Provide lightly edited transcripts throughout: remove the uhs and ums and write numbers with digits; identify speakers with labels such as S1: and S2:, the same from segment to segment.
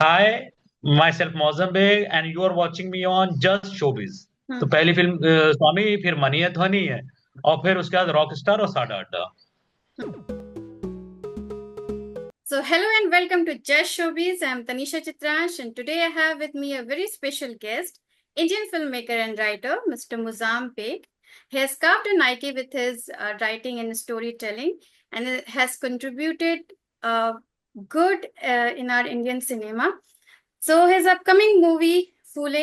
S1: Hi, myself Mouzam Baig and you are watching me on Just Showbiz. तो
S2: Hmm.
S1: पहली film Swami, फिर money है ध्वनि है, और फिर उसके बाद रॉक स्टार और साडा अड्डा।
S2: So, hello and welcome to Just Showbiz. I'm Tanisha Chitrash, and today I have with me a very special guest, Indian filmmaker and writer, Mr. Muzam Beg. He has carved a Nike with his writing and storytelling, and has contributed good in our Indian cinema. So, his upcoming movie, Fule,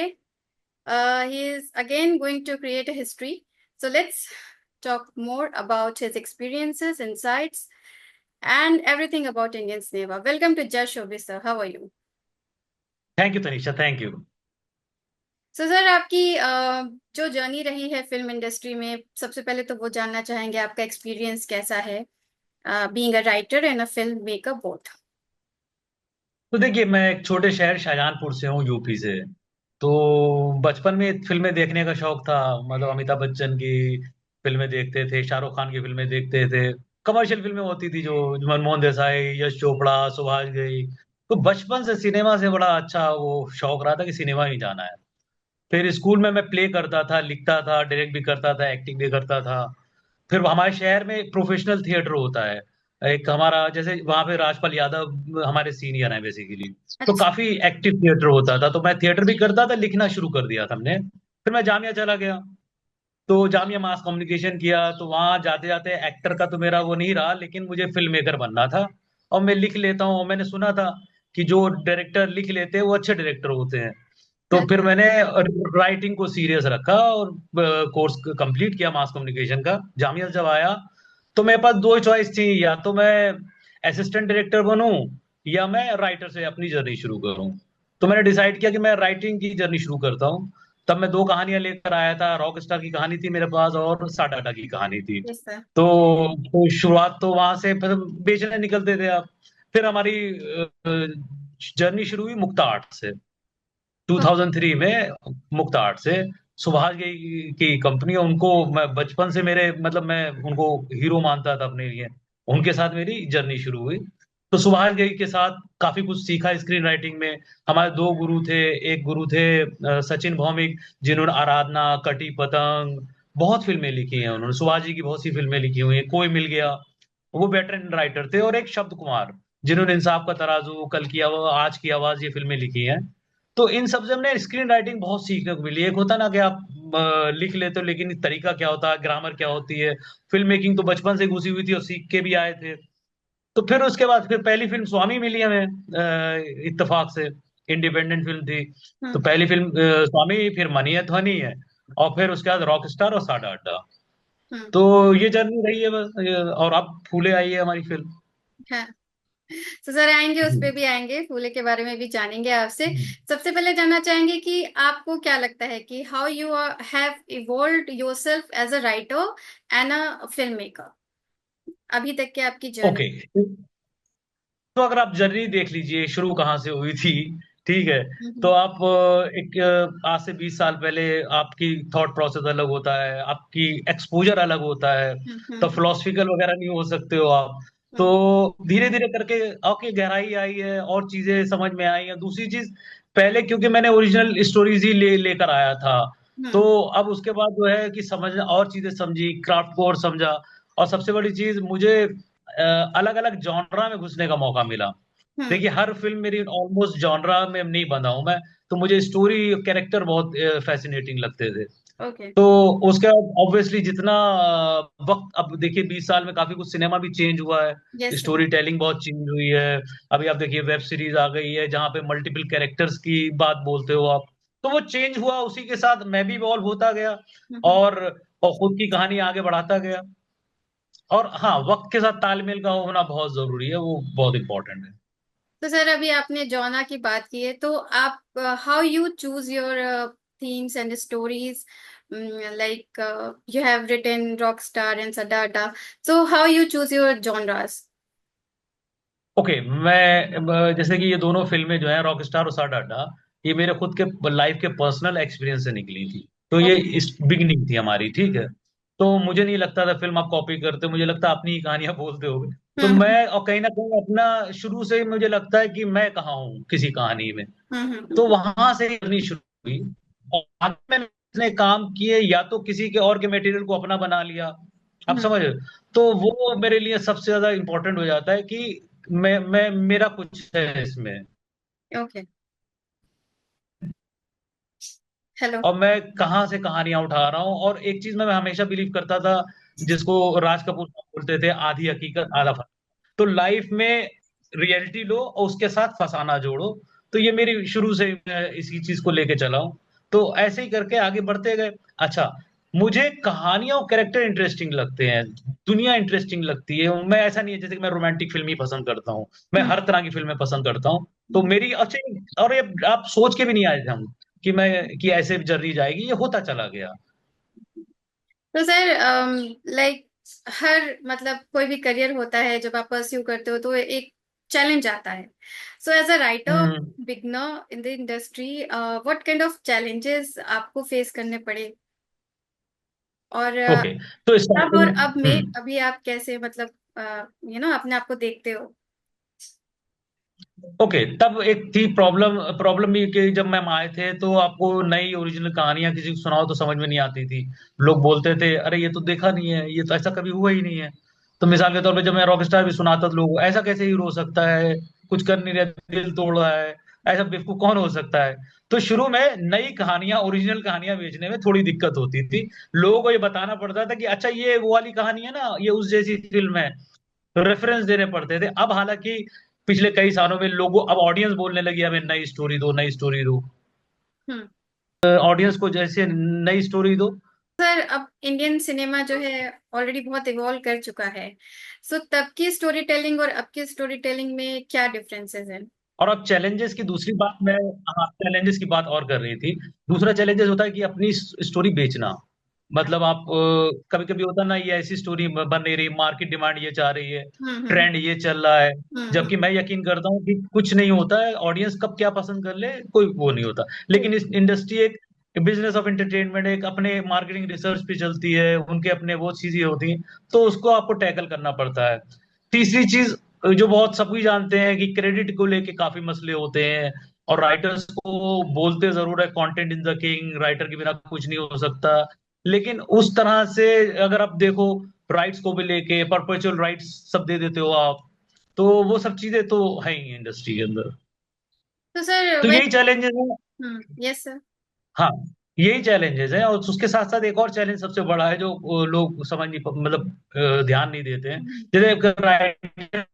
S2: he is again going to create a history. So, let's talk more about his experiences, insights, and everything about Indian cinema. Welcome to Just Showbiz, sir. How are you?
S1: Thank you Tanisha, thank you.
S2: So, sir आपकी जो journey रही है film industry में, सबसे पहले तो वो जानना चाहेंगे आपका एक्सपीरियंस कैसा है being a writer and a film maker both.
S1: तो देखिए, मैं एक छोटे शहर शाहजहानपुर से हूँ, यूपी से। तो बचपन में फिल्में देखने का शौक था। मतलब अमिताभ बच्चन की फिल्में देखते थे, शाहरुख खान की फिल्में देखते थे। कमर्शियल फिल्में होती थी जो मनमोहन देसाई, यश चोपड़ा, सुभाष घई। तो बचपन से सिनेमा से बड़ा अच्छा वो शौक रहा था कि सिनेमा ही जाना है। फिर स्कूल में मैं प्ले करता था, लिखता था, डायरेक्ट भी करता था, एक्टिंग भी करता था। फिर हमारे शहर में एक प्रोफेशनल थिएटर होता है। एक हमारा जैसे वहां पे राजपाल यादव हमारे सीनियर हैं बेसिकली। तो
S2: अच्छा।
S1: काफी एक्टिव थिएटर होता था, तो मैं थिएटर भी करता था, लिखना शुरू कर दिया था हमने। फिर मैं जामिया चला गया। तो जामिया मास कम्युनिकेशन किया, तो वहां जाते जाते एक्टर का तो मेरा वो नहीं रहा, लेकिन मुझे फिल्म मेकर बनना था। और मैं लिख लेता हूँ, मैंने सुना था कि जो डायरेक्टर लिख लेते हैं वो अच्छे डायरेक्टर होते हैं। तो फिर
S2: अच्छा।
S1: मैंने राइटिंग को सीरियस रखा और कोर्स कंप्लीट किया मास कम्युनिकेशन का। जामिया जब आया तो मेरे पास दो चॉइस थी, या तो मैं असिस्टेंट डायरेक्टर बनूं या मैं राइटर से अपनी जर्नी शुरू करूं। तो मैंने डिसाइड किया कि मैं राइटिंग की जर्नी शुरू करता हूं। तब मैं दो कहानियां लेकर आया था, रॉक स्टार की कहानी थी मेरे पास और साडाटा की कहानी थी।
S2: Yes sir.
S1: तो शुरुआत तो वहां से फिर बेचने निकलते थे आप। फिर हमारी जर्नी शुरू हुई मुक्ता आर्ट से, 2003 में। मुक्ता आर्ट से सुभाष घई की कंपनी है, उनको मैं बचपन से मेरे मतलब मैं उनको हीरो मानता था अपने लिए। उनके साथ मेरी जर्नी शुरू हुई। तो सुभाष घई के साथ काफी कुछ सीखा स्क्रीन राइटिंग में। हमारे दो गुरु थे। एक गुरु थे सचिन भौमिक, जिन्होंने आराधना, कटी पतंग, बहुत फिल्में लिखी हैं उन्होंने। सुभाष जी की बहुत सी फिल्में लिखी हुई हैं, कोई मिल गया, वो वेटरन राइटर थे। और एक शब्द कुमार, जिन्होंने इंसाफ का तराजू, कल की आवाज, आज की आवाज, ये फिल्में लिखी हैं। तो इन सब से हमने स्क्रीन राइटिंग बहुत सीखने को मिली। एक होता ना कि आप लिख लेते हो, लेकिन तरीका क्या होता है, ग्रामर क्या होती है। फिल्म मेकिंग तो बचपन से घुसी हुई थी और सीख के भी आए थे। तो फिर उसके बाद फिर पहली फिल्म स्वामी मिली हमें, इत्तेफाक से। इंडिपेंडेंट फिल्म थी। तो
S2: हम्म।
S1: पहली फिल्म स्वामी, फिर मनी है ध्वनि है, और फिर उसके बाद रॉक स्टार और साडा अड्डा।
S2: हम्म।
S1: तो ये जर्नी रही है बस। और अब फूले आई है हमारी फिल्म।
S2: हाँ। तो सर आएंगे, उस पे
S1: हम्म।
S2: भी आएंगे, फूले के बारे में भी जानेंगे आपसे। सबसे पहले जानना चाहेंगे कि आपको क्या लगता है कि how you have evolved yourself as a writer and a film maker, अभी तक की आपकी जर्नी।
S1: ओके, तो अगर आप जर्नी देख लीजिए शुरू कहाँ से हुई थी, ठीक है। तो
S2: हम्म।
S1: आप एक आज से 20 साल पहले आपकी थॉट प्रोसेस अलग होता है, आपकी एक्सपोजर अलग होता है। तो
S2: हम्म।
S1: फिलोसफिकल वगैरह नहीं हो सकते हो आप। तो
S2: हम्म।
S1: धीरे धीरे करके ओके गहराई आई है और चीजें समझ में आई हैं। दूसरी चीज, पहले क्योंकि मैंने ओरिजिनल स्टोरीज ही लेकर आया था, तो
S2: हम्म।
S1: अब उसके बाद जो है कि समझना और चीजें समझी, क्राफ्ट को और समझा। और सबसे बड़ी चीज, मुझे अलग अलग जॉनरा में घुसने का मौका मिला।
S2: हम्म।
S1: देखिए, हर फिल्म मेरी ऑलमोस्ट जॉनरा में नहीं बंधा हूं मैं। तो मुझे स्टोरी, कैरेक्टर बहुत फैसिनेटिंग लगते थे।
S2: ओके।
S1: तो उसके बाद ऑब्वियसली जितना वक्त, अब देखिए 20 साल में काफी कुछ सिनेमा भी चेंज हुआ है,
S2: यस सर।
S1: स्टोरी टेलिंग बहुत चेंज हुई है। अभी आप देखिए वेब सीरीज आ गई है जहाँ पे मल्टीपल कैरेक्टर्स की बात बोलते हो आप। तो वो चेंज हुआ, उसी के साथ मैं भी इवॉल्व होता गया।
S2: हम्म।
S1: और और खुद की कहानी आगे बढ़ाता गया। और हाँ, वक्त के साथ तालमेल का होना बहुत जरूरी है, वो बहुत इंपॉर्टेंट है।
S2: तो सर अभी आपने जॉना की बात की है, तो आप how you choose your themes and stories, like you have written Rockstar and Sadada, so how you choose your genres?
S1: Okay, मैं जैसे कि ये दोनों फिल्में जो है रॉक स्टार और साडा अड्डा, ये मेरे खुद के लाइफ के पर्सनल एक्सपीरियंस से निकली थी। तो ये
S2: Okay.
S1: इस बिगनिंग थी हमारी, ठीक है। तो मुझे नहीं लगता था फिल्म आप कॉपी करते, मुझे लगता अपनी ही कहानियां बोलते हो। तो
S2: हम्म
S1: मैं और कहीं ना कहीं अपना शुरू से ही मुझे लगता है कि मैं कहाँ हूँ किसी कहानी में। तो
S2: हम्म
S1: वहां से ही जर्नी शुरू हुई। और आगे मैंने इतने काम किए, या तो किसी के और के मटेरियल को अपना बना लिया, आप
S2: हम्म
S1: समझ रहे हो? तो वो मेरे लिए सबसे ज्यादा इंपॉर्टेंट हो जाता है कि मैं मेरा कुछ है इसमें।
S2: ओके। हेलो।
S1: और मैं कहाँ से कहानियां उठा रहा हूँ। और एक चीज मैं हमेशा बिलीव करता था, जिसको राज कपूर साहब बोलते थे, आधी हकीकत आधा फन। तो लाइफ में रियलिटी लो और उसके साथ फसाना जोड़ो। तो ये मेरी शुरू से मैं इसी चीज को लेके चला हूँ। तो ऐसे ही करके आगे बढ़ते गए। अच्छा, मुझे कहानियां और कैरेक्टर इंटरेस्टिंग लगते हैं, दुनिया इंटरेस्टिंग लगती है। मैं ऐसा नहीं है जैसे कि मैं रोमांटिक फिल्म ही पसंद करता हूँ, मैं
S2: हम्म
S1: हर तरह की फिल्में पसंद करता हूँ। तो मेरी अच्छा, और ये आप सोच के भी नहीं आए थे हम कि ऐसे जर्नी जाएगी, ये होता चला गया।
S2: तो सर, लाइक हर मतलब कोई भी करियर होता है, जब आप परस्यू करते हो तो एक चैलेंज आता है। So as a writer
S1: hmm.
S2: Beginner in the industry, what kind of challenges आपको फेस करने पड़े, और
S1: ओके। तो
S2: तब और
S1: स्टार्टिंग।
S2: अब में अभी आप कैसे मतलब अपने आप को देखते हो?
S1: ओके, तब एक थी प्रॉब्लम। प्रॉब्लम ये कि जब मैम आए थे तो आपको नई ओरिजिनल कहानियां किसी को सुनाओ तो समझ में नहीं आती थी। लोग बोलते थे अरे ये तो देखा नहीं है, ये तो ऐसा कभी हुआ ही नहीं है। तो मिसाल के तौर पे जब मैं रॉकस्टार भी सुनाता तो लोग, ऐसा कैसे हीरो हो सकता है, कुछ कर नहीं रहा, दिल तोड़ रहा है, ऐसा बेवकूफ कौन हो सकता है। तो शुरू में नई कहानियां, ओरिजिनल कहानियां बेचने में थोड़ी दिक्कत होती थी। लोगों को ये बताना पड़ता था कि अच्छा ये वो वाली कहानी है ना, ये उस जैसी फिल्म है। रेफरेंस देने पड़ते थे। अब हालांकि पिछले कई सालों में लोगों, अब ऑडियंस बोलने लगी हमें नई स्टोरी दो, नई स्टोरी दो।
S2: हम्म।
S1: ऑडियंस को जैसे नई स्टोरी दो।
S2: सर, अब इंडियन सिनेमा जो है ऑलरेडी बहुत इवॉल्व कर चुका है। सो तब की स्टोरी टेलिंग और अब की स्टोरी टेलिंग में क्या डिफरेंसेस हैं?
S1: और अब चैलेंजेस की दूसरी बात मैं, हाँ, चैलेंजेस की बात और कर रही थी। दूसरा चैलेंजेस होता है कि अपनी स्टोरी बेचना। मतलब आप, कभी कभी होता है ना, ये ऐसी स्टोरी बन नहीं रही, मार्केट डिमांड ये चाह रही है,
S2: हम्म
S1: ट्रेंड ये चल रहा है।
S2: हम्म
S1: जबकि मैं यकीन करता हूँ कि कुछ नहीं होता है, ऑडियंस कब क्या पसंद कर ले कोई वो नहीं होता। लेकिन इस इंडस्ट्री एक बिजनेस ऑफ एंटरटेनमेंट, एक अपने मार्केटिंग रिसर्च पे चलती है, उनके अपने वो चीजें होती हैं। तो उसको आपको टैकल करना पड़ता है। तीसरी चीज जो बहुत सभी जानते हैं कि क्रेडिट को लेके काफी मसले होते हैं। और राइटर्स को बोलते जरूर है content in the king, writer के बिना कुछ नहीं हो सकता। लेकिन उस तरह से अगर आप देखो, राइट्स को भी लेके परपेचुअल राइट्स सब दे देते हो आप। तो वो सब चीजें तो है ही इंडस्ट्री के अंदर।
S2: तो सर
S1: तो
S2: वही।
S1: यही चैलेंजेस है।
S2: Yes sir.
S1: हाँ, यही चैलेंजेस हैं। और उसके साथ साथ एक और चैलेंज सबसे बड़ा है जो लोग समझ नहीं मतलब ध्यान नहीं देते हैं। जैसे राइटर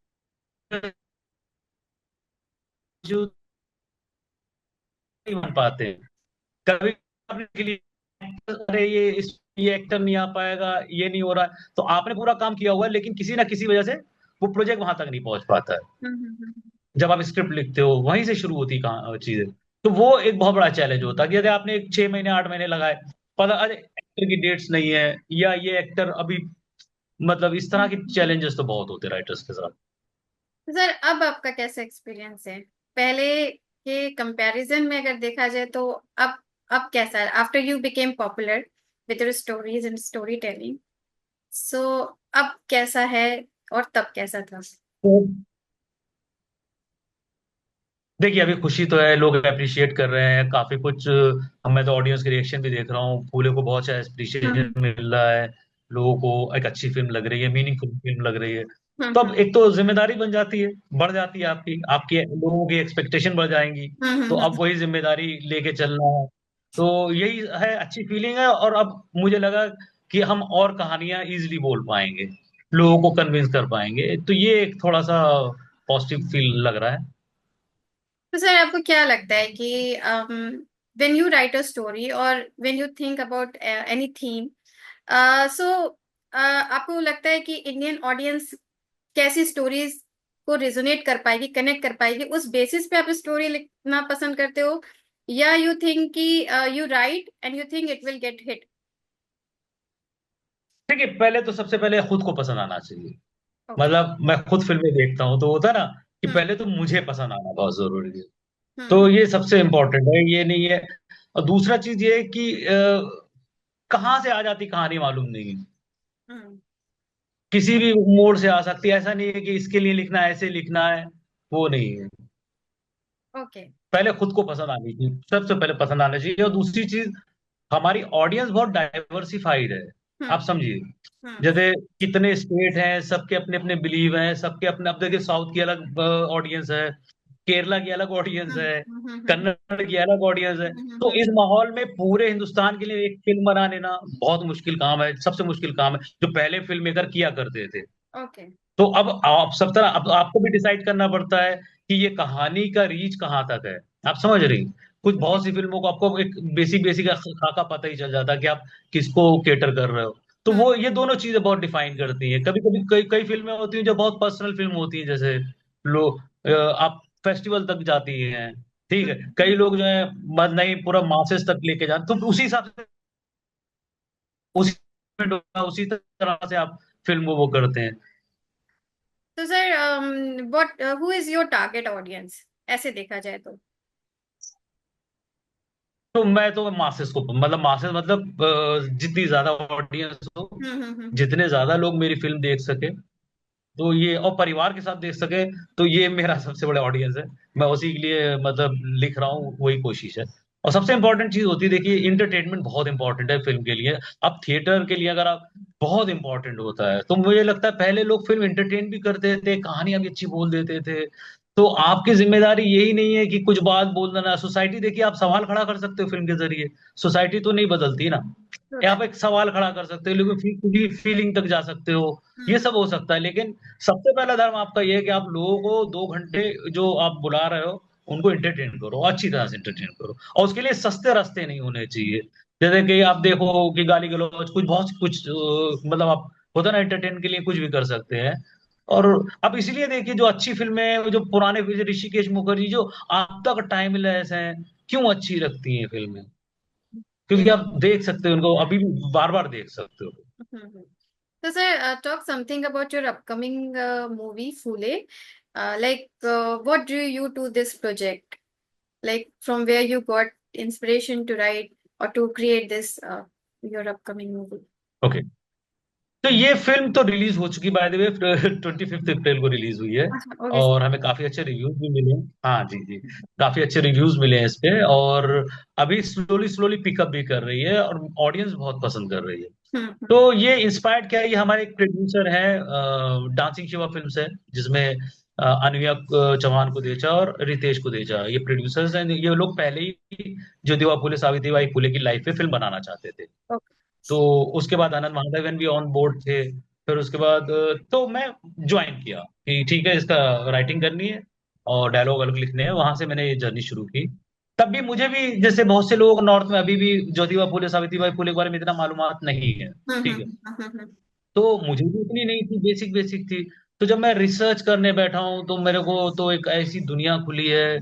S1: जो नहीं बन पाते हैं कभी, अपने के लिए, अरे ये एक्टर नहीं आ पाएगा, ये नहीं हो रहा है, तो आपने पूरा काम किया हुआ है लेकिन किसी ना किसी वजह से वो प्रोजेक्ट वहां तक नहीं पहुंच पाता है। जब आप स्क्रिप्ट लिखते हो वहीं से शुरू होती कहाँ चीजें। तो वो एक बहुत बड़ा चैलेंज होता है कि यदि आपने एक 6 महीने 8 महीने लगाए, पता अरे एक्टर की डेट्स नहीं है, या ये एक्टर अभी, मतलब इस तरह के चैलेंजेस तो बहुत होते हैं राइटर्स के साथ।
S2: तो सर, अब आपका कैसा एक्सपीरियंस है पहले के कंपैरिजन में अगर देखा जाए तो? अब कैसा है after you became popular with your stories and story telling? So अब कैसा है और तब कैसा था?
S1: तो देखिए, अभी खुशी तो है, लोग अप्रिशिएट कर रहे हैं काफी कुछ। मैं तो ऑडियंस के रिएक्शन भी देख रहा हूँ, फूले को बहुत अच्छा अप्रिशिएशन
S2: हम्म
S1: मिल रहा है। लोगों को एक अच्छी फिल्म लग रही है, मीनिंगफुल फिल्म लग रही है। तो अब
S2: हम्म
S1: एक तो जिम्मेदारी बन जाती है, बढ़ जाती है आपकी आपकी लोगों की एक्सपेक्टेशन बढ़ जाएंगी। तो अब
S2: हम्म।
S1: वही जिम्मेदारी लेके चलना है। तो यही है, अच्छी फीलिंग है। और अब मुझे लगा कि हम और कहानियां इजिली बोल पाएंगे, लोगों को कन्विंस कर पाएंगे। तो ये एक थोड़ा सा पॉजिटिव फील लग रहा है।
S2: तो सर, आपको क्या लगता है कि when you write a story और when you think about any theme, so आपको लगता है कि इंडियन ऑडियंस कैसी स्टोरीज को रिजोनेट कर पाएगी, कनेक्ट कर पाएगी, उस बेसिस पे आप स्टोरी लिखना पसंद करते हो, या यू थिंक कि you right and you think it will get hit?
S1: देखिए, पहले तो सबसे पहले खुद को पसंद आना चाहिए।
S2: ओके।
S1: मतलब मैं खुद फिल्में देखता हूँ तो होता है ना कि
S2: हम्म
S1: पहले तो मुझे पसंद आना बहुत जरूरी है।
S2: हम्म
S1: तो ये सबसे इम्पोर्टेंट है, ये नहीं है। और दूसरा चीज ये है कि कहाँ से आ जाती कहानी मालूम नहीं है।
S2: हम्म
S1: किसी भी मोड से आ सकती है, ऐसा नहीं है कि इसके लिए लिखना है, ऐसे लिखना है, वो नहीं है।
S2: ओके।
S1: पहले खुद को पसंद आनी चाहिए, सबसे पहले पसंद आना चाहिए। और दूसरी चीज, हमारी ऑडियंस बहुत डाइवर्सिफाइड है। आप
S2: हम्म।
S1: समझिए,
S2: हम्म।
S1: जैसे कितने स्टेट हैं, सबके अपने अपने बिलीव हैं, सबके अपने, अब देखिए साउथ की अलग ऑडियंस है, केरला की अलग ऑडियंस
S2: हम्म।
S1: है,
S2: हम्म। हम्म।
S1: कन्नड़ की अलग ऑडियंस है। तो
S2: हम्म।
S1: इस माहौल में पूरे हिंदुस्तान के लिए एक फिल्म बना लेना बहुत मुश्किल काम है, सबसे मुश्किल काम है, जो पहले फिल्म मेकर किया करते थे।
S2: ओके।
S1: तो अब आप सब तरह, अब आपको भी डिसाइड करना पड़ता है कि ये कहानी का रीच कहाँ तक है। आप समझ रही, कुछ बहुत सी फिल्मों को आपको एक बेसिक बेसिक खाका पता ही चल जाता है कि आप किसको केटर कर रहे हो। तो
S2: हम्म।
S1: वो ये दोनों चीजें बहुत डिफाइन करती हैं। कभी कभी कई कई फिल्में होती हैं जो बहुत पर्सनल फिल्म होती हैं, जैसे आप फेस्टिवल तक जाती हैं, ठीक है, कई लोग जो है नहीं पूरा मासेस तक लेके जाते, तो उसी हिसाब से, उसी उसी तरह से आप फिल्म को वो करते हैं।
S2: तो sir, what who is your target audience, ऐसे देखा जाए तो?
S1: तो मैं तो मासेस को, मतलब मासेस मतलब जितनी ज्यादा ऑडियंस हो, जितने ज्यादा लोग मेरी फिल्म देख सके, तो ये, और परिवार के साथ देख सके, तो ये मेरा सबसे बड़ा ऑडियंस है। मैं उसी के लिए मतलब लिख रहा हूँ, वही कोशिश है। और सबसे इंपॉर्टेंट चीज होती है, देखिए इंटरटेनमेंट बहुत इंपॉर्टेंट है फिल्म के लिए। अब थिएटर के लिए अगर आप, बहुत इंपॉर्टेंट होता है। तो मुझे लगता है पहले लोग फिल्म इंटरटेन भी करते थे, कहानियां भी अच्छी बोल देते थे। तो आपकी जिम्मेदारी यही नहीं है कि कुछ बात बोल देना। सोसाइटी देखिए, आप सवाल खड़ा कर सकते हो फिल्म के जरिए, सोसाइटी तो नहीं बदलती ना। या आप एक सवाल खड़ा कर सकते हो, लेकिन फीलिंग तक जा सकते हो, ये सब हो सकता है। लेकिन सबसे पहला धर्म आपका ये है कि आप लोगों को 2 घंटे जो आप बुला रहे हो, उनको एंटरटेन करो, अच्छी तरह से एंटरटेन करो। और उसके लिए सस्ते रास्ते नहीं होने चाहिए। जैसे कि आप देखो कि गाली गलौज कुछ, बहुत कुछ मतलब आप, होता ना, एंटरटेन के लिए कुछ भी कर सकते हैं। और अब इसलिए देखिए, जो अच्छी फिल्में हैं, जो पुराने ऋषिकेश मुखर्जी जो अब तक टाइमलेस हैं, क्यों अच्छी लगती हैं फिल्में? क्योंकि आप देख सकते हो उनको, अभी भी बार बार देख सकते हो।
S2: So, sir, talk something about your upcoming movie, Fule. What drew you to this project? Like, from where you got inspiration to write or to create this your upcoming movie?
S1: Okay, तो ये film तो release हो चुकी, by the way, 25 अप्रैल को release हुई है।
S2: Okay, sir.
S1: और हमें काफी अच्छे रिव्यूज भी मिले हैं। हाँ जी जी, काफी अच्छे रिव्यूज मिले हैं इस पे। और अभी स्लोली स्लोली पिकअप भी कर रही है, और ऑडियंस बहुत पसंद कर रही है।
S2: Hmm.
S1: तो ये इंस्पायर्ड क्या है, ये हमारे एक प्रोड्यूसर है, डांसिंग शिवा फिल्म्स है, जिसमें अनुया चौहान को देचा और रितेश को देचा, ये प्रोड्यूसर्स हैं। ये लोग पहले ही ज्योतिबा फुले सावित्रीबाई फुले की लाइफ पे फिल्म बनाना चाहते थे।
S2: Okay.
S1: तो उसके बाद आनंद महादेवन भी ऑन बोर्ड थे। फिर उसके बाद तो मैं ज्वाइन किया कि ठीक है, इसका राइटिंग करनी है और डायलॉग अलग लिखने हैं। वहां से मैंने ये जर्नी शुरू की। तब भी मुझे भी, जैसे बहुत से लोग नॉर्थ में, अभी भी ज्योतिबा फुले सावित्रीबाई फुले के बारे में इतना मालूमात नहीं है, ठीक है। तो मुझे भी उतनी नहीं थी, बेसिक बेसिक थी। तो जब मैं रिसर्च करने बैठा हूँ, तो मेरे को तो एक ऐसी दुनिया खुली है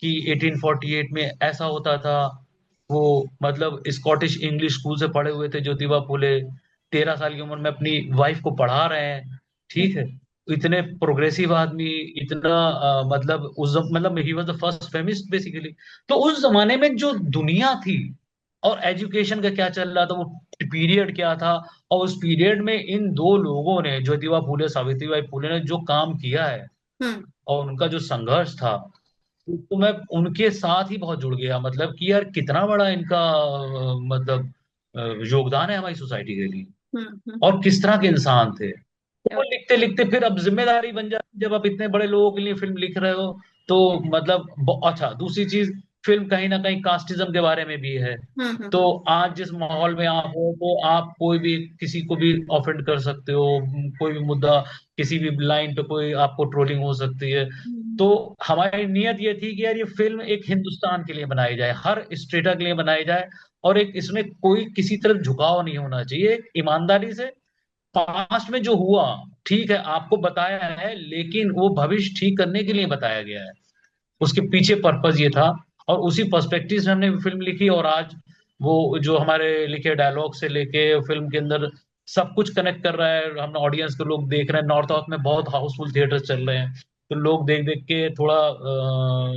S1: कि 1848 में ऐसा होता था। वो मतलब स्कॉटिश इंग्लिश स्कूल से पढ़े हुए थे ज्योतिबा फुले, 13 साल की उम्र में अपनी वाइफ को पढ़ा रहे हैं, ठीक है। इतने प्रोग्रेसिव आदमी, इतना मतलब मतलब he was the first feminist basically. तो उस जमाने में जो दुनिया थी, और एजुकेशन का क्या चल रहा था, वो पीरियड क्या था, और उस पीरियड में इन दो लोगों ने, ज्योतिबा फुले सावित्रीबाई फुले ने जो काम किया है,
S2: Hmm.
S1: और उनका जो संघर्ष था, तो मैं उनके साथ ही बहुत जुड़ गया। मतलब कि यार कितना बड़ा इनका मतलब योगदान है हमारी सोसाइटी के लिए,
S2: Hmm.
S1: और किस तरह के इंसान थे। तो वो
S2: Okay.
S1: लिखते लिखते फिर अब जिम्मेदारी बन जाती है, जब आप इतने बड़े लोगों के लिए फिल्म लिख रहे हो। तो मतलब अच्छा, दूसरी चीज, फिल्म कहीं ना कहीं कास्टिज्म के बारे में भी है। तो
S2: Hmm.
S1: आज जिस माहौल में आप हो, तो आप कोई भी किसी को भी ऑफेंड कर सकते हो, कोई भी मुद्दा, किसी भी लाइन पे कोई आपको ट्रोलिंग हो सकती है। तो हमारी नियत ये थी कि यार ये फिल्म एक हिंदुस्तान के लिए बनाई जाए, हर स्टेटा के लिए बनाई जाए, और एक इसमें कोई किसी तरफ झुकाव नहीं होना चाहिए, ईमानदारी से। पास्ट में जो हुआ, ठीक है, आपको बताया है, लेकिन वो भविष्य ठीक करने के लिए बताया गया है, उसके पीछे पर्पज ये था। और उसी पर्सपेक्टिव से हमने फिल्म लिखी। और आज वो जो हमारे लिखे डायलॉग से लेके फिल्म के अंदर सब कुछ कनेक्ट कर रहा है, हम ऑडियंस को, लोग देख रहे हैं। नॉर्थ साउथ में बहुत हाउसफुल थिएटर चल रहे हैं। तो लोग देख देख के थोड़ा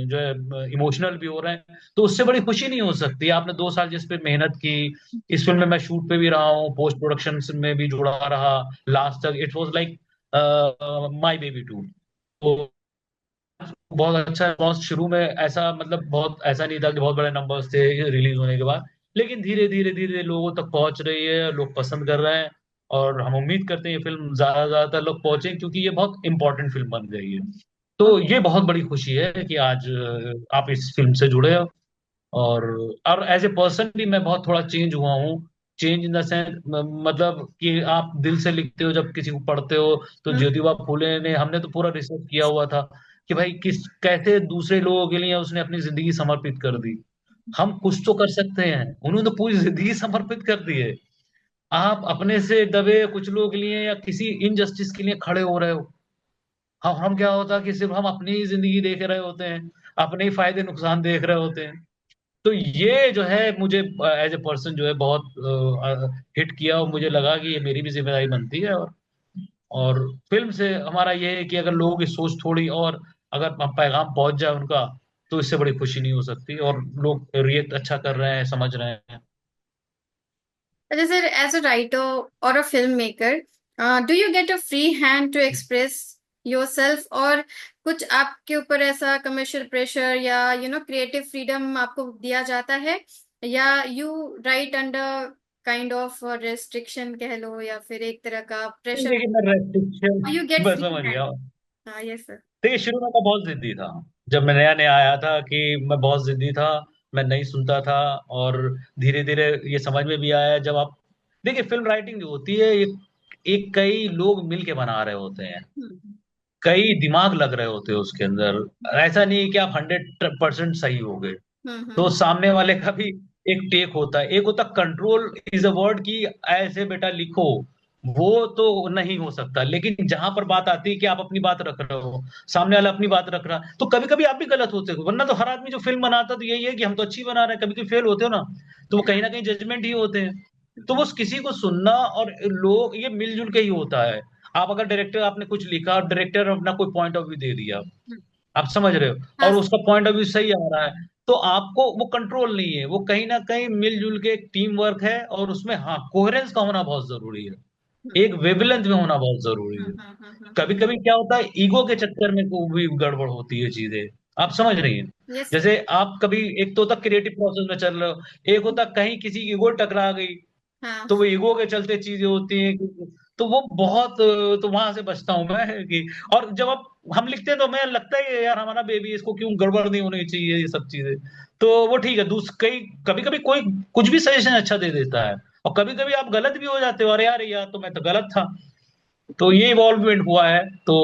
S1: जो है इमोशनल भी हो रहे हैं, तो उससे बड़ी खुशी नहीं हो सकती। आपने 2 साल जिस पे मेहनत की, इस फिल्म में मैं शूट पे भी रहा हूँ, पोस्ट प्रोडक्शन में भी जुड़ा रहा लास्ट तक। It was like my baby too. तो बहुत अच्छा रिस्पॉन्स शुरू में, ऐसा मतलब बहुत ऐसा नहीं था कि बहुत बड़े नंबर्स थे रिलीज होने के बाद, लेकिन धीरे धीरे धीरे लोगों तक पहुंच रही है, लोग पसंद कर रहे हैं। और हम उम्मीद करते हैं ये फिल्म ज्यादा ज्यादातर लोग पहुंचे, क्योंकि ये बहुत इंपॉर्टेंट फिल्म बन गई है। तो ये बहुत बड़ी खुशी है कि आज आप इस फिल्म से जुड़े हो। और एज ए पर्सन भी मैं बहुत थोड़ा चेंज हुआ हूँ। चेंज इन द सेंस, मतलब कि आप दिल से लिखते हो जब किसी को पढ़ते हो। तो
S2: हम्म,
S1: ज्योतिबा फूले ने, हमने तो पूरा रिसर्च किया हुआ था कि भाई किस कैसे दूसरे लोगों के लिए उसने अपनी जिंदगी समर्पित कर दी। हम कुछ तो कर सकते हैं, उन्होंने तो पूरी जिंदगी समर्पित कर दी है। आप अपने से दबे कुछ लोगों के लिए या किसी इनजस्टिस के लिए खड़े हो रहे हो। हम क्या होता है कि सिर्फ हम अपनी ही जिंदगी देख रहे होते हैं, अपने ही फायदे नुकसान देख रहे होते हैं। तो ये जो है मुझे एज ए पर्सन जो है बहुत हिट किया, और मुझे लगा कि ये मेरी भी जिम्मेदारी बनती है। और फिल्म से हमारा ये है कि अगर लोगों की सोच थोड़ी और, अगर पैगाम पहुंच जाए उनका, तो इससे बड़ी खुशी नहीं हो सकती। और लोग रिएक्ट अच्छा कर रहे हैं, समझ रहे हैं।
S2: अच्छा सर, एज अ राइटर और a film maker, do you get a free hand to express yourself, और कुछ आपके ऊपर ऐसा कमर्शियल प्रेशर या क्रिएटिव फ्रीडम आपको दिया जाता है, या you write under kind of restriction कह लो, या फिर एक तरह का प्रेशर,
S1: देखिए मैं
S2: यू
S1: रेस्ट्रिक्शन
S2: गेट
S1: बस
S2: फ्री
S1: समझ
S2: हैंड?
S1: गया।
S2: हाँ, यस सर।
S1: देखिए शुरू में मैं बहुत जिद्दी था। जब मैं नया नया आया था कि मैं बहुत जिद्दी था, मैं नहीं सुनता था। और धीरे धीरे ये समझ में भी आया। जब आप देखिए फिल्म राइटिंग जो होती है, एक कई लोग मिल के बना रहे होते हैं,
S2: हम्म,
S1: कई दिमाग लग रहे होते हैं उसके अंदर। ऐसा नहीं है कि आप 100% सही हो गए।
S2: हम्म,
S1: तो
S2: हम्म,
S1: सामने वाले का भी एक टेक होता है, एक होता कंट्रोल इज अ वर्ड की ऐसे बेटा लिखो, वो तो नहीं हो सकता। लेकिन जहां पर बात आती है कि आप अपनी बात रख रहे हो, सामने वाला अपनी बात रख रहा है, तो कभी कभी आप भी गलत होते हो। वरना तो हर आदमी जो फिल्म बनाता है तो यही है कि हम तो अच्छी बना रहे हैं, कभी कभी फेल होते हो ना, तो वो कहीं ना कहीं जजमेंट ही होते हैं। तो वो किसी को सुनना, और लोग ये मिलजुल के ही होता है। आप अगर डायरेक्टर, आपने कुछ लिखा और डायरेक्टर अपना कोई पॉइंट ऑफ व्यू दे दिया,
S2: हम्म,
S1: आप समझ रहे हो,
S2: हाँ
S1: और
S2: सर।
S1: उसका पॉइंट ऑफ व्यू सही आ रहा है, तो आपको वो कंट्रोल नहीं है, वो कहीं ना कहीं मिलजुल के एक टीम वर्क है। और उसमें हाँ, कोहेरेंस का होना बहुत जरूरी है,
S2: हम्म,
S1: एक वेवलेंथ में होना बहुत जरूरी है।
S2: हम्म,
S1: कभी कभी क्या होता है, ईगो के चक्कर में को भी गड़बड़ होती है चीजें। आप समझ रही हैं।
S2: Yes sir.
S1: जैसे आप कभी, एक तो होता क्रिएटिव प्रोसेस में चल रहे हो, एक होता कहीं किसी की ईगो टकरा गई,
S2: हाँ।
S1: तो वो ईगो के चलते चीजें होती हैं तो वो बहुत, तो वहां से बचता हूं मैं कि। और जब आप हम लिखते हैं तो हमें लगता है यार हमारा बेबी, इसको क्यों, गड़बड़ नहीं होनी चाहिए ये सब चीजें। तो वो ठीक है, कई कभी कभी कोई कुछ भी सजेशन अच्छा दे देता है, और कभी कभी आप गलत भी हो जाते हो, अरे यार यार तो मैं तो गलत था। तो ये इवॉल्वमेंट हुआ है, तो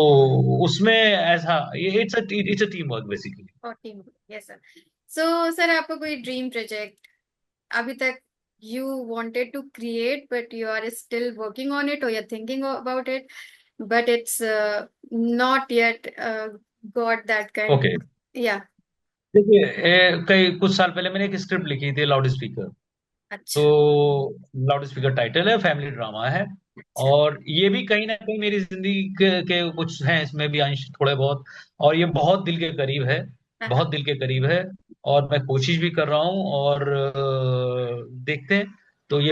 S1: उसमें ऐसा ये it's a team work basically.
S2: और team, yes sir. So sir, आपका कोई ड्रीम प्रोजेक्ट अभी तक you wanted to create but you are still working on it, or you're thinking about it but it's not yet got that kind
S1: okay,
S2: of, yeah?
S1: देखिए कई कुछ साल पहले मैंने एक स्क्रिप्ट लिखी थी, लाउड स्पीकर। तो
S2: अच्छा।
S1: लाउड स्पीकर टाइटल है, फैमिली ड्रामा है।
S2: अच्छा।
S1: और ये भी कहीं ना कहीं मेरी जिंदगी के कुछ हैं इसमें भी अंश थोड़े बहुत। और ये बहुत दिल के करीब है,
S2: हाँ, हाँ।
S1: बहुत दिल के करीब है। और मैं कोशिश भी कर रहा हूँ, और देखते हैं। तो ये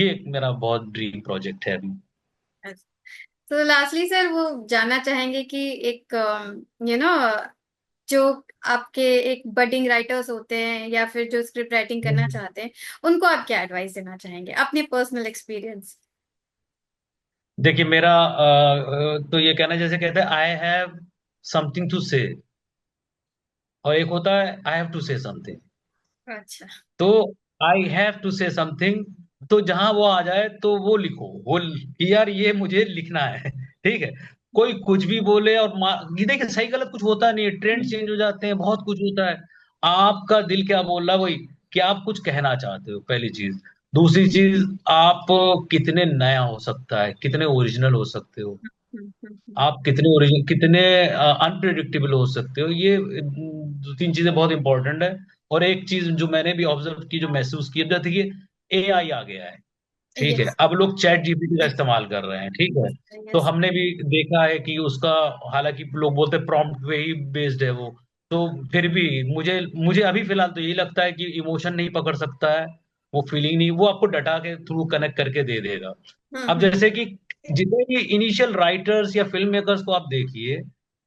S1: एक मेरा बहुत ड्रीम प्रोजेक्ट है अभी।
S2: तो लास्टली सर, वो जानना चाहेंगे कि एक यू नो जो आपके एक बडिंग राइटर्स होते हैं या फिर जो स्क्रिप्ट राइटिंग करना चाहते हैं, उनको आप क्या एडवाइस देना चाहेंगे अपने पर्सनल एक्सपीरियंस?
S1: देखिए मेरा तो ये कहना, जैसे कहते हैं आई हैव समथिंग टू से, और एक होता है I have to say something.
S2: अच्छा।
S1: तो I have to say something, तो जहां वो आ जाए तो वो लिखो, कि यार ये मुझे लिखना है। ठीक है, कोई कुछ भी बोले, और ये देखिए सही गलत कुछ होता नहीं है, ट्रेंड चेंज हो जाते हैं, बहुत कुछ होता है। आपका दिल क्या बोल रहा है वही, कि आप कुछ कहना चाहते हो, पहली चीज। दूसरी चीज, आप कितने नया हो सकता है, कितने ओरिजिनल हो सकते हो, आप कितने ओरिजिनल, कितने अनप्रिडिक्टेबल हो सकते हो। ये दो तीन चीजें बहुत इंपॉर्टेंट है। और एक चीज जो मैंने भी ऑब्जर्व की, जो महसूस की, देखिए एआई आ गया है। ठीक है,
S2: Yes,
S1: अब लोग चैट जीपीटी का इस्तेमाल कर रहे हैं, ठीक है। तो
S2: yes.
S1: हमने भी देखा है कि उसका, हालांकि लोग बोलते हैं प्रॉम्प्ट पे ही बेस्ड है वो, तो फिर भी मुझे मुझे अभी फिलहाल तो यही लगता है कि इमोशन नहीं पकड़ सकता है, वो फीलिंग नहीं, वो आपको डाटा के थ्रू कनेक्ट करके दे देगा। अब
S2: हम्म,
S1: जैसे कि जितने भी इनिशियल राइटर्स या फिल्म मेकर्स को आप देखिए,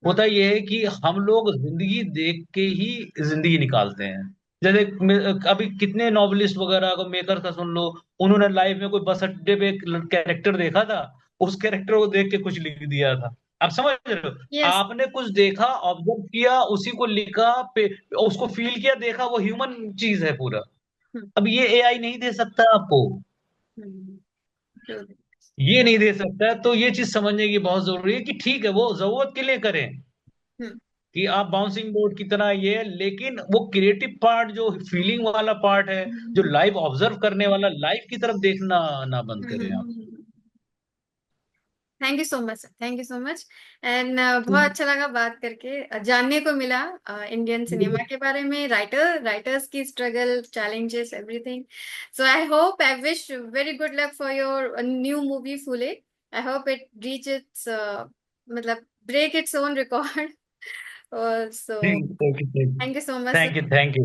S1: होता ये है कि हम लोग जिंदगी देख के ही जिंदगी निकालते हैं। जैसे अभी कितने नॉवलिस्ट वगैरह को, मेकर का सुन लो, उन्होंने लाइफ में कोई बस अड्डे पे एक कैरेक्टर देखा था, उस कैरेक्टर को देख के कुछ लिख दिया था। आप समझ रहे हो,
S2: yes.
S1: आपने कुछ देखा, ऑब्जर्व किया, उसी को लिखा, उसको फील किया, देखा, वो ह्यूमन चीज है पूरा।
S2: हम्म,
S1: अब ये एआई नहीं दे सकता आपको,
S2: हम्म, true.
S1: ये नहीं दे सकता है। तो ये चीज समझने की बहुत जरूरी है कि ठीक है, वो जरूरत के लिए करें
S2: हम्म,
S1: कि आप बाउंसिंग बोर्ड की तरह ये है, लेकिन वो क्रिएटिव पार्ट, जो फीलिंग वाला पार्ट है, जो
S2: हम्म,
S1: लाइव ऑब्जर्व करने वाला, लाइव की तरफ देखना ना बंद करें आप।
S2: हम्म। Thank you so much, thank you so much. And बहुत
S1: हम्म।
S2: अच्छा लगा बात करके, जानने को मिला इंडियन सिनेमा के बारे में, राइटर्स की struggle, challenges, everything. So I hope, I wish very good luck for your new movie Phule. I hope it reach its, मतलब break its own record. So
S1: thank you,
S2: thank you so much.
S1: Thank you, thank you.